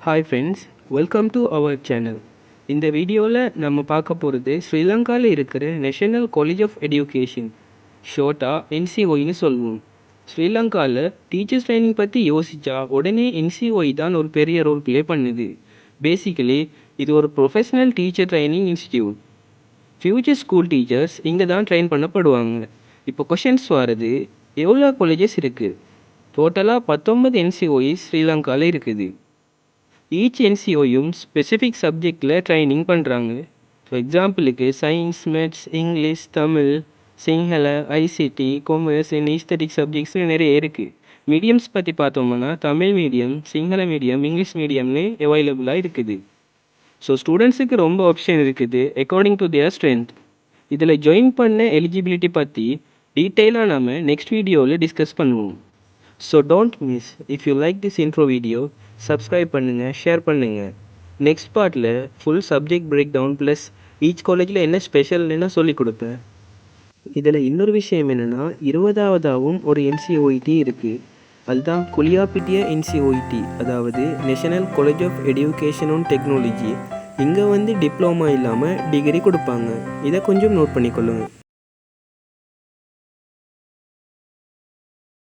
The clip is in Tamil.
Hi friends, welcome to our channel. இந்த வீடியோவில் நம்ம பார்க்க போகிறது ஸ்ரீலங்காவில் இருக்கிற நேஷனல் காலேஜ் ஆஃப் எஜுகேஷன், ஷோர்ட்டாக என்சிஓன்னு சொல்லுவோம். ஸ்ரீலங்காவில் டீச்சர்ஸ் ட்ரைனிங் பற்றி யோசித்தா உடனே என்சிஓஇ தான் ஒரு பெரிய ரோல் ப்ளே பண்ணுது. பேசிக்கலி இது ஒரு professional teacher training institute. Future school teachers இங்கே தான் ட்ரெயின் பண்ணப்படுவாங்க. இப்போ கொஷின்ஸ் வருது, எவ்வளோ காலேஜஸ் இருக்குது? டோட்டலாக 19 என்சிஓஇஸ் ஸ்ரீலங்காவில் இருக்குது. ஈச் என்சிஓயும் ஸ்பெசிஃபிக் சப்ஜெக்டில் ட்ரைனிங் பண்ணுறாங்க. ஃபார் எக்ஸாம்பிளுக்கு science, maths, English, Tamil, Sinhala, ICT, commerce and aesthetic subjects நிறைய இருக்குது. மீடியம்ஸ் பற்றி பார்த்தோம்னா Tamil medium, Sinhala medium, English மீடியம்னு அவைலபிளாக இருக்குது. ஸோ ஸ்டூடெண்ட்ஸுக்கு ரொம்ப ஆப்ஷன் இருக்குது அக்கார்டிங் டு தியர் ஸ்ட்ரென்த். இதில் ஜாயின் பண்ண எலிஜிபிலிட்டி பற்றி டீட்டெயிலாக நம்ம நெக்ஸ்ட் வீடியோவில் டிஸ்கஸ் பண்ணுவோம். So don't miss. If you like this intro video, subscribe பண்ணுங்கள், ஷேர் பண்ணுங்கள். நெக்ஸ்ட் பார்ட்டில் full subject break down plus each காலேஜில் என்ன ஸ்பெஷல்னு சொல்லிக் கொடுப்பேன். இதில் இன்னொரு விஷயம் என்னென்னா, 20ஆவதாகவும் ஒரு என்சிஓஇடி இருக்குது. அதுதான் குலியாப்பிட்டிய என்சிஓஇடி, அதாவது national college of education and technology. இங்கே டிப்ளமா இல்லாமல் டிகிரி கொடுப்பாங்க. இதை கொஞ்சம் நோட் பண்ணிக்கொள்ளுங்கள்.